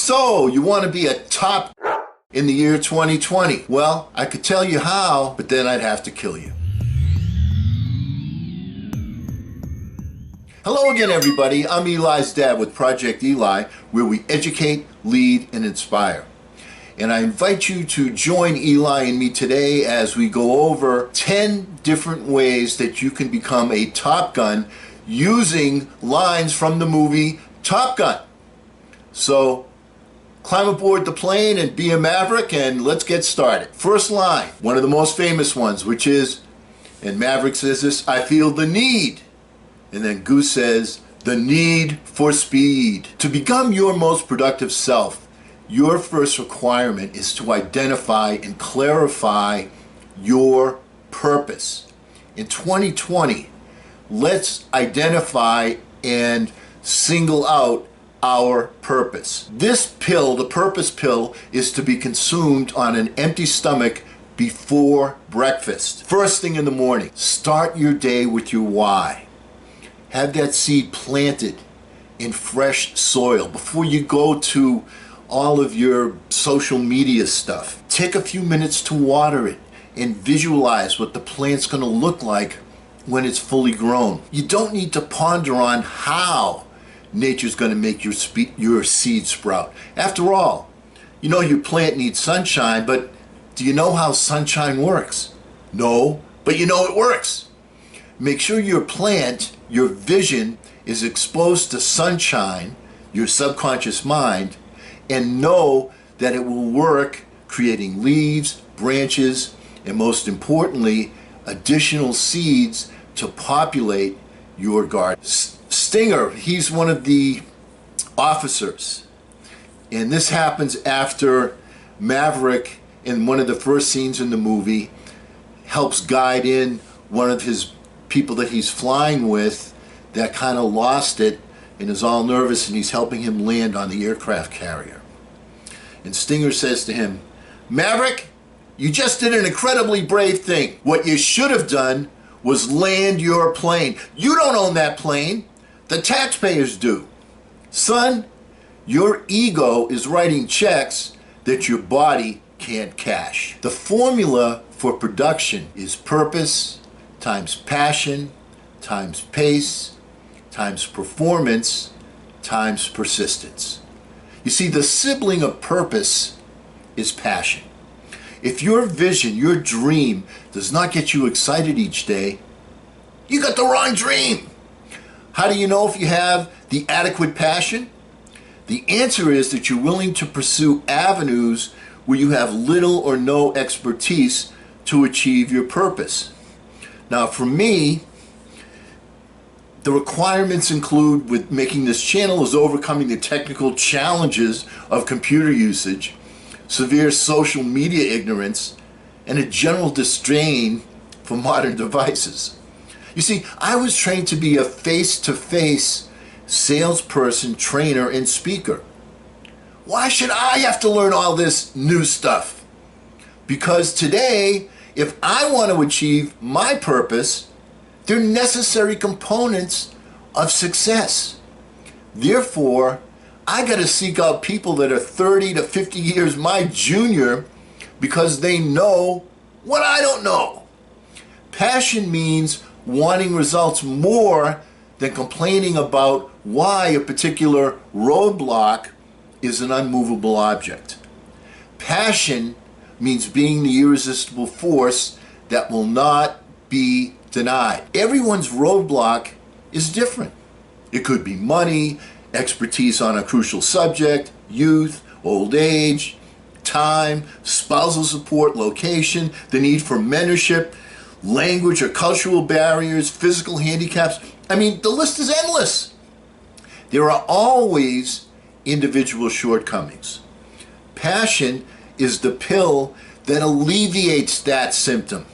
So, you want to be a top in the year 2020? Well, I could tell you how, but then I'd have to kill you. Hello again, everybody. I'm Eli's dad with Project Eli, where we educate, lead, and inspire. And I invite you to join Eli and me today as we go over 10 different ways that you can become a Top Gun using lines from the movie Top Gun. So, climb aboard the plane and be a maverick, and let's get started. First line, one of the most famous ones, which is, and Maverick says this, "I feel the need." And then Goose says, "the need for speed." To become your most productive self, your first requirement is to identify and clarify your purpose. In 2020, let's identify and single out our purpose. This pill, the purpose pill, is to be consumed on an empty stomach before breakfast. First thing in the morning, start your day with your why. Have that seed planted in fresh soil before you go to all of your social media stuff. Take a few minutes to water it and visualize what the plant's going to look like when it's fully grown. You don't need to ponder on how nature's going to make your seed sprout. After all, you know your plant needs sunshine, but do you know how sunshine works? No, but you know it works. Make sure your plant, your vision, is exposed to sunshine, your subconscious mind, and know that it will work, creating leaves, branches, and most importantly, additional seeds to populate your garden. Stinger, he's one of the officers, and this happens after Maverick, in one of the first scenes in the movie, helps guide in one of his people that he's flying with that kind of lost it and is all nervous, and he's helping him land on the aircraft carrier. And Stinger says to him, "Maverick, you just did an incredibly brave thing. What you should have done was land your plane. You don't own that plane. The taxpayers do. Son, your ego is writing checks that your body can't cash." The formula for production is purpose times passion times pace times performance times persistence. You see, the sibling of purpose is passion. If your vision, your dream, does not get you excited each day, you got the wrong dream. How do you know if you have the adequate passion? The answer is that you're willing to pursue avenues where you have little or no expertise to achieve your purpose. Now, for me, the requirements include, with making this channel, is overcoming the technical challenges of computer usage, severe social media ignorance, and a general disdain for modern devices. You see, I was trained to be a face-to-face salesperson, trainer, and speaker. Why should I have to learn all this new stuff? Because today, if I want to achieve my purpose, they're necessary components of success. Therefore, I got to seek out people that are 30 to 50 years my junior because they know what I don't know. Passion means wanting results more than complaining about why a particular roadblock is an unmovable object. Passion means being the irresistible force that will not be denied. Everyone's roadblock is different. It could be money, expertise on a crucial subject, youth, old age, time, spousal support, location, the need for mentorship, language or cultural barriers, physical handicaps. I mean, the list is endless. There are always individual shortcomings. Passion is the pill that alleviates that symptom.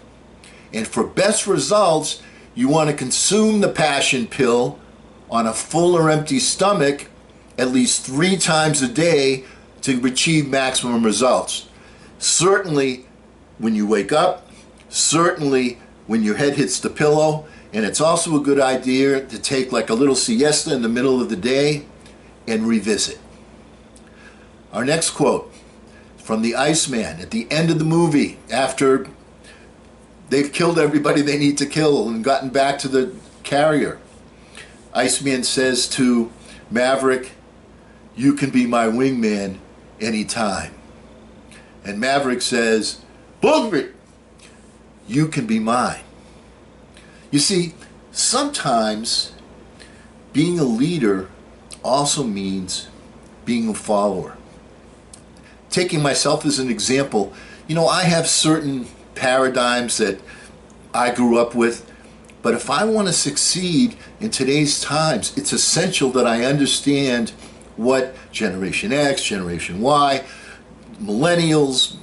And for best results, you want to consume the passion pill on a full or empty stomach at least 3 times a day to achieve maximum results. Certainly when you wake up, certainly when your head hits the pillow, and it's also a good idea to take like a little siesta in the middle of the day and revisit. Our next quote from the Iceman at the end of the movie, after they've killed everybody they need to kill and gotten back to the carrier. Iceman says to Maverick, "You can be my wingman anytime." And Maverick says, "Bullshit, you can be mine." You see, sometimes being a leader also means being a follower. Taking myself as an example, I have certain paradigms that I grew up with, but if I want to succeed in today's times, it's essential that I understand what Generation X, Generation Y, millennials,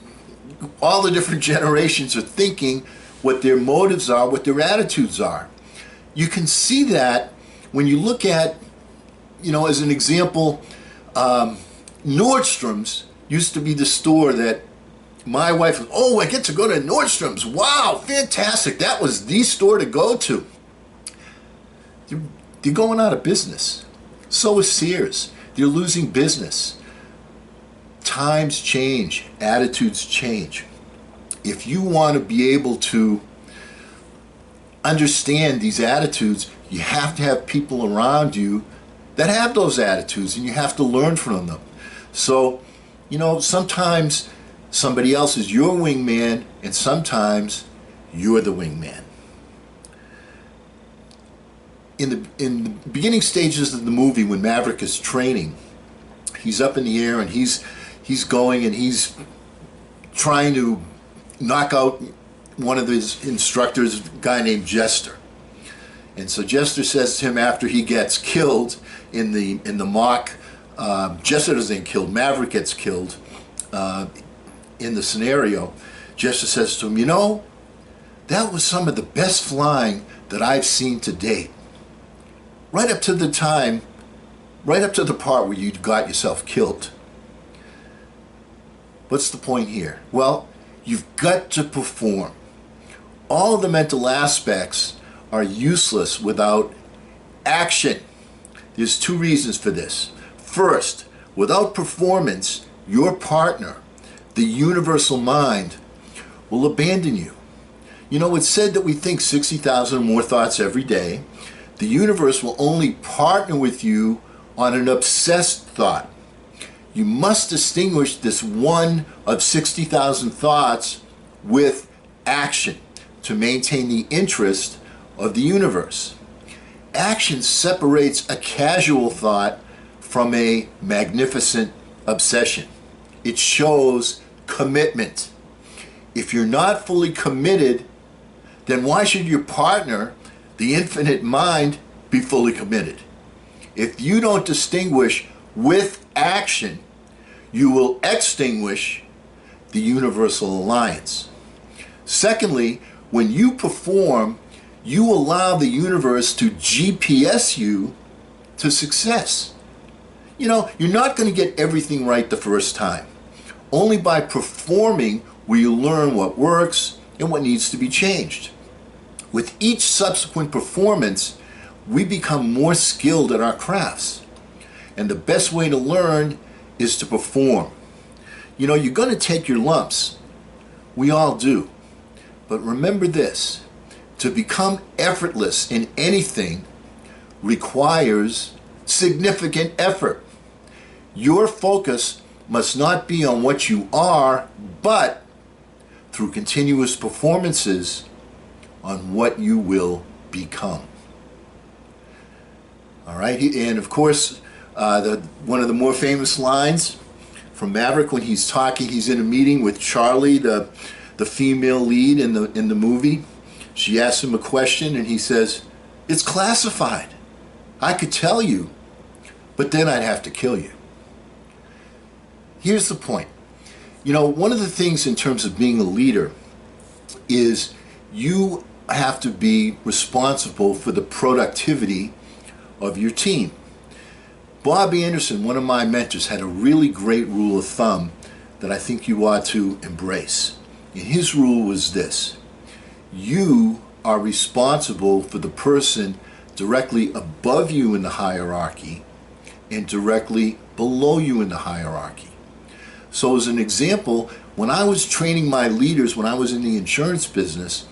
all the different generations are thinking, what their motives are, what their attitudes are. You can see that when you look at, as an example, Nordstrom's used to be the store that my wife was, "Oh, I get to go to Nordstrom's. Wow, fantastic. That was the store to go to." They're going out of business. So is Sears. They're losing business. Times change. Attitudes change. If you want to be able to understand these attitudes, you have to have people around you that have those attitudes, and you have to learn from them. So, sometimes somebody else is your wingman, and sometimes you're the wingman. In the beginning stages of the movie, when Maverick is training, he's up in the air and he's going and he's trying to knock out one of his instructors, a guy named Jester. And so Jester says to him after he gets killed in the mock, Jester doesn't get killed, Maverick gets killed in the scenario. Jester says to him, that was some of the best flying that I've seen to date. Right up to the part where you got yourself killed. What's the point here? Well, you've got to perform. All of the mental aspects are useless without action. There's two reasons for this. First, without performance, your partner, the universal mind, will abandon you. It's said that we think 60,000 or more thoughts every day. The universe will only partner with you on an obsessed thought. You must distinguish this one of 60,000 thoughts with action to maintain the interest of the universe. Action separates a casual thought from a magnificent obsession. It shows commitment. If you're not fully committed, then why should your partner, the infinite mind, be fully committed? If you don't distinguish with action, you will extinguish the universal alliance. Secondly, when you perform, you allow the universe to GPS you to success. You're not going to get everything right the first time. Only by performing will you learn what works and what needs to be changed. With each subsequent performance, we become more skilled at our crafts. And the best way to learn is to perform. You're going to take your lumps. We all do. But remember this, to become effortless in anything requires significant effort. Your focus must not be on what you are, but through continuous performances on what you will become. All right, and of course, one of the more famous lines from Maverick when he's talking, he's in a meeting with Charlie, the female lead in the movie. She asks him a question and he says, "It's classified. I could tell you, but then I'd have to kill you." Here's the point. One of the things in terms of being a leader is you have to be responsible for the productivity of your team. Bob Anderson, one of my mentors, had a really great rule of thumb that I think you ought to embrace. And his rule was this: you are responsible for the person directly above you in the hierarchy and directly below you in the hierarchy. So as an example, when I was training my leaders, when I was in the insurance business,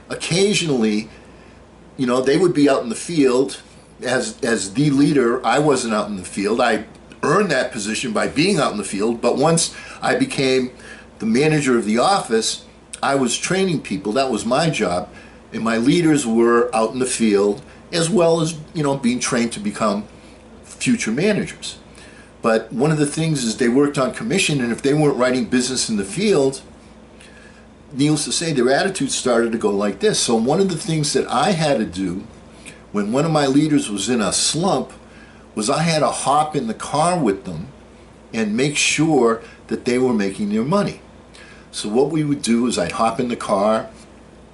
occasionally, they would be out in the field. As the leader, I wasn't out in the field. I earned that position by being out in the field, but once I became the manager of the office, I was training people. That was my job, and my leaders were out in the field as well as being trained to become future managers. But one of the things is they worked on commission, and if they weren't writing business in the field, needless to say, their attitude started to go like this. So one of the things that I had to do when one of my leaders was in a slump was I had to hop in the car with them and make sure that they were making their money. So what we would do is I'd hop in the car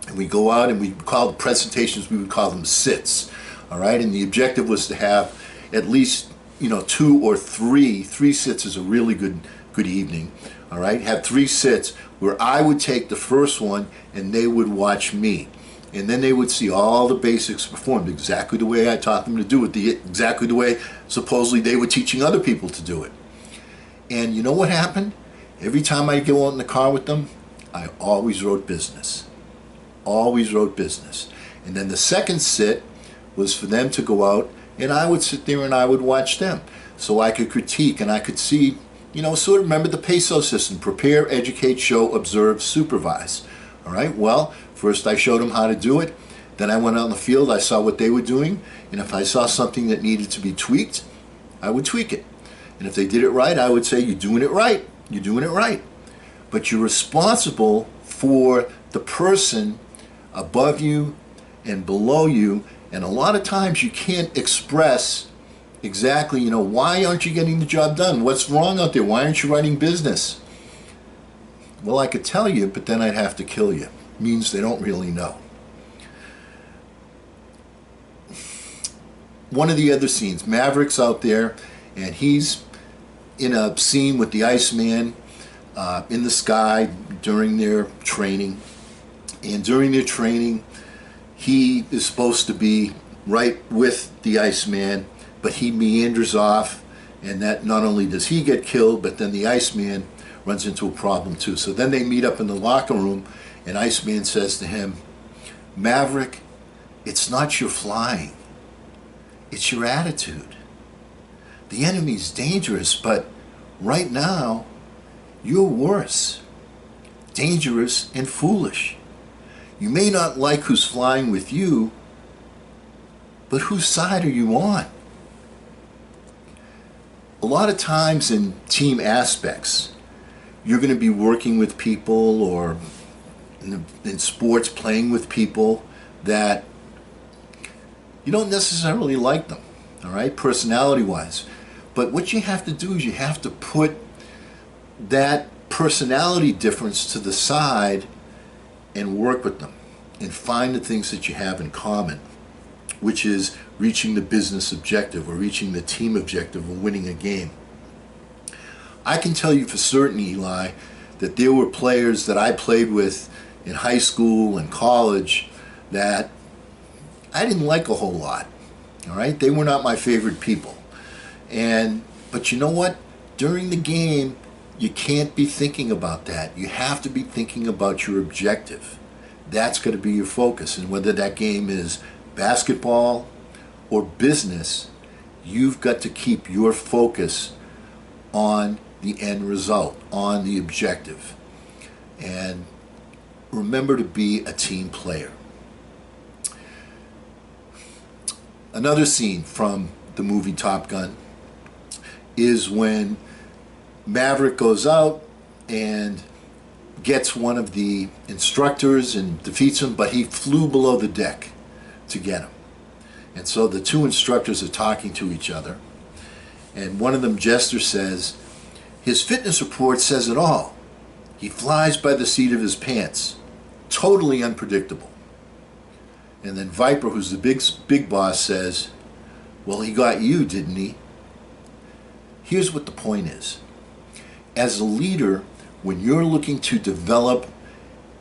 and we'd go out and we'd call the presentations, we would call them sits, all right? And the objective was to have at least 2 or 3 sits is a really good evening, all right? Have 3 sits where I would take the first one and they would watch me. And then they would see all the basics performed exactly the way I taught them to do it, exactly the way supposedly they were teaching other people to do it. And you know what happened? Every time I go out in the car with them, I always wrote business. Always wrote business. And then the second sit was for them to go out, and I would sit there and I would watch them. So I could critique and I could see, sort of remember the PESO system: prepare, educate, show, observe, supervise. All right, well, first I showed them how to do it. Then I went out in the field, I saw what they were doing, and if I saw something that needed to be tweaked, I would tweak it. And if they did it right, I would say, you're doing it right. You're doing it right. But you're responsible for the person above you and below you, and a lot of times you can't express exactly, why aren't you getting the job done? What's wrong out there? Why aren't you writing business? Well, I could tell you, but then I'd have to kill you. Means they don't really know. One of the other scenes, Maverick's out there, and he's in a scene with the Iceman in the sky during their training. And during their training, he is supposed to be right with the Iceman, but he meanders off, and that not only does he get killed, but then the Iceman runs into a problem too. So then they meet up in the locker room, and Iceman says to him, Maverick, it's not your flying, it's your attitude. The enemy's dangerous, but right now, you're worse. Dangerous and foolish. You may not like who's flying with you, but whose side are you on? A lot of times in team aspects, you're going to be working with people, or in sports playing with people that you don't necessarily like them, all right, personality-wise. But what you have to do is you have to put that personality difference to the side and work with them and find the things that you have in common, which is reaching the business objective or reaching the team objective or winning a game. I can tell you for certain, Eli, that there were players that I played with in high school and college that I didn't like a whole lot. All right, they were not my favorite people. But you know what? During the game, you can't be thinking about that. You have to be thinking about your objective. That's going to be your focus. And whether that game is basketball or business, you've got to keep your focus on the end result, on the objective. And remember to be a team player. Another scene from the movie Top Gun is when Maverick goes out and gets one of the instructors and defeats him, but he flew below the deck to get him. And so the two instructors are talking to each other, and one of them, Jester, says, his fitness report says it all. He flies by the seat of his pants. Totally unpredictable. And then Viper, who's the big boss, says, well, he got you, didn't he? Here's what the point is. As a leader, when you're looking to develop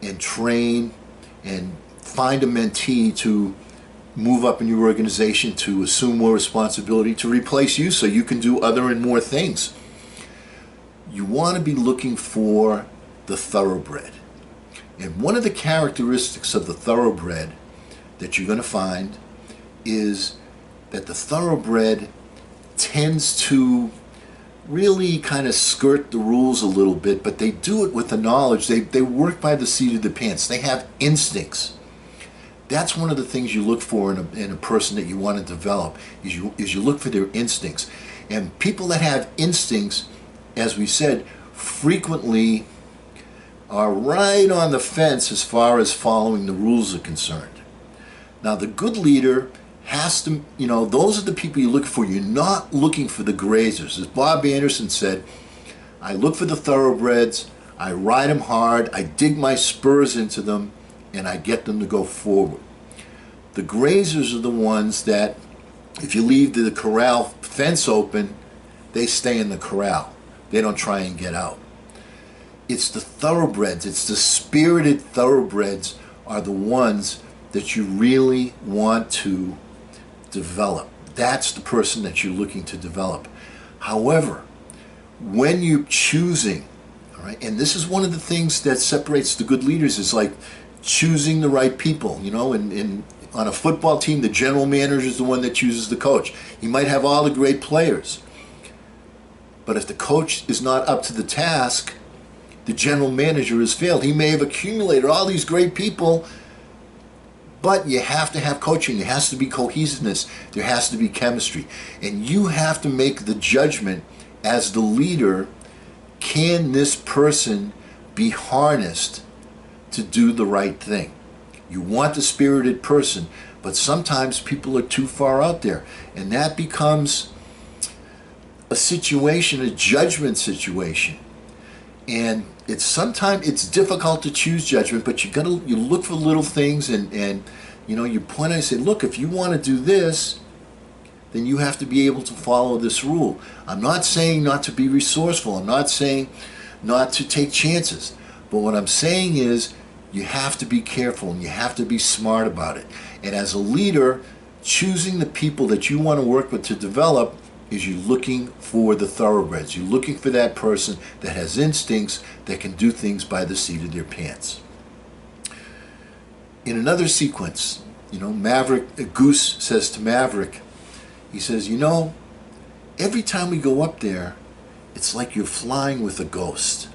and train and find a mentee to move up in your organization, to assume more responsibility, to replace you so you can do other and more things, you want to be looking for the thoroughbred. And one of the characteristics of the thoroughbred that you're going to find is that the thoroughbred tends to really kind of skirt the rules a little bit, but they do it with the knowledge. They work by the seat of their pants. They have instincts. That's one of the things you look for in a person that you want to develop, is you look for their instincts. And people that have instincts, as we said, frequently are right on the fence as far as following the rules are concerned. Now, the good leader has to, those are the people you look for. You're not looking for the grazers. As Bob Anderson said, I look for the thoroughbreds, I ride them hard, I dig my spurs into them, and I get them to go forward. The grazers are the ones that, if you leave the corral fence open, they stay in the corral. They don't try and get out. It's the thoroughbreds, it's the spirited thoroughbreds are the ones that you really want to develop. That's the person that you're looking to develop. However, when you're choosing, all right, and this is one of the things that separates the good leaders, is like choosing the right people. On a football team, the general manager is the one that chooses the coach. He might have all the great players, but if the coach is not up to the task, the general manager has failed. He may have accumulated all these great people, but you have to have coaching. There has to be cohesiveness. There has to be chemistry. And you have to make the judgment as the leader, can this person be harnessed to do the right thing? You want the spirited person, but sometimes people are too far out there. And that becomes a situation, a judgment situation. And sometimes it's difficult to choose judgment, but you look for little things and you point out and say, look, if you want to do this, then you have to be able to follow this rule. I'm not saying not to be resourceful. I'm not saying not to take chances. But what I'm saying is you have to be careful and you have to be smart about it. And as a leader, choosing the people that you want to work with to develop is you looking for the thoroughbreds. You're looking for that person that has instincts, that can do things by the seat of their pants. In another sequence, Goose says to Maverick, he says, every time we go up there, it's like you're flying with a ghost.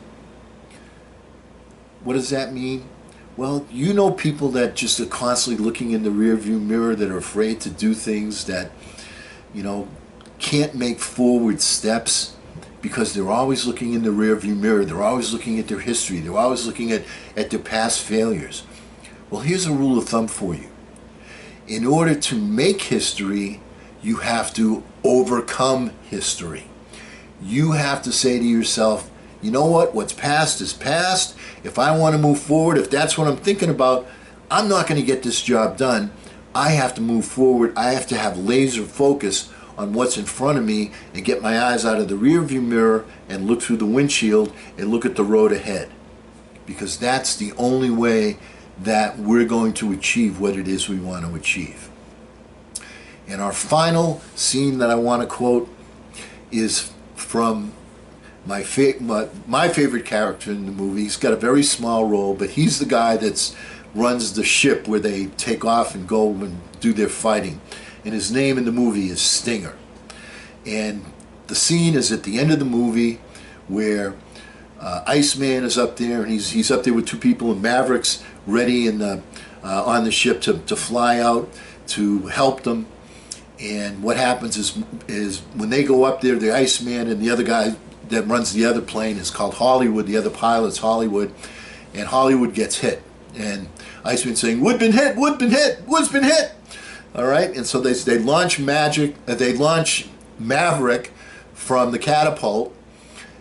What does that mean? Well, people that just are constantly looking in the rearview mirror, that are afraid to do things, that, can't make forward steps because they're always looking in the rearview mirror. They're always looking at their history. They're always looking at their past failures. Well, here's a rule of thumb for you. In order to make history, you have to overcome history. You have to say to yourself, you know what? What's past is past. If I want to move forward, if that's what I'm thinking about, I'm not going to get this job done. I have to move forward. I have to have laser focus on what's in front of me and get my eyes out of the rearview mirror and look through the windshield and look at the road ahead. Because that's the only way that we're going to achieve what it is we want to achieve. And our final scene that I want to quote is from my favorite character in the movie. He's got a very small role, but he's the guy that runs the ship where they take off and go and do their fighting. And his name in the movie is Stinger. And the scene is at the end of the movie where Iceman is up there, and he's up there with two people, and Maverick's ready on the ship to fly out to help them. And what happens is when they go up there, the Iceman and the other guy that runs the other plane is called Hollywood. The other pilot's Hollywood, and Hollywood gets hit. And Iceman's saying, "Wood been hit, wood been hit, wood's been hit." All right, and so they launch Maverick from the catapult,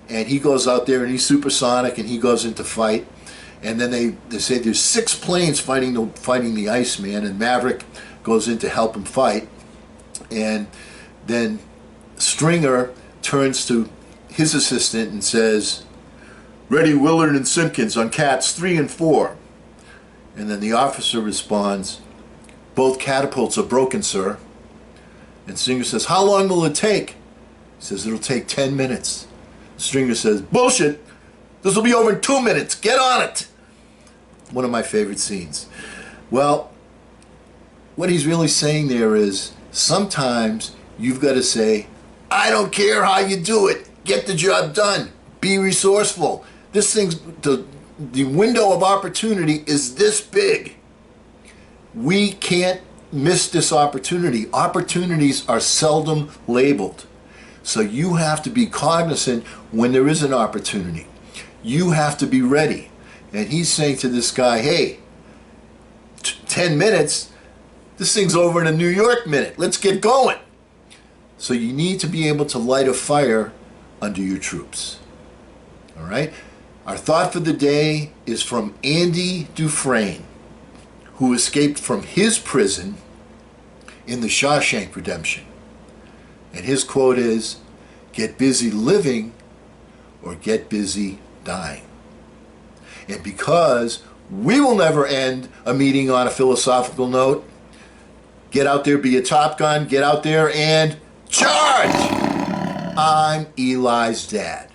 and he goes out there and he's supersonic and he goes into fight. And then they say there's 6 planes fighting the Iceman, and Maverick goes in to help him fight. And then Stringer turns to his assistant and says, "Ready Willard and Simpkins on cats 3 and 4. And then the officer responds, "Both catapults are broken, sir." And Stringer says, "How long will it take?" He says, "It'll take 10 minutes. Stringer says, "Bullshit. This will be over in 2 minutes. Get on it." One of my favorite scenes. Well, what he's really saying there is sometimes you've got to say, "I don't care how you do it. Get the job done. Be resourceful. This thing's, the window of opportunity is this big. We can't miss this opportunity. Opportunities are seldom labeled. So you have to be cognizant when there is an opportunity. You have to be ready." And he's saying to this guy, "Hey, 10 minutes, this thing's over in a New York minute. Let's get going." So you need to be able to light a fire under your troops. All right? Our thought for the day is from Andy Dufresne, who escaped from his prison in the Shawshank Redemption. And his quote is, "Get busy living or get busy dying." And because we will never end a meeting on a philosophical note, get out there, be a Top Gun, get out there and charge! I'm Eli's dad.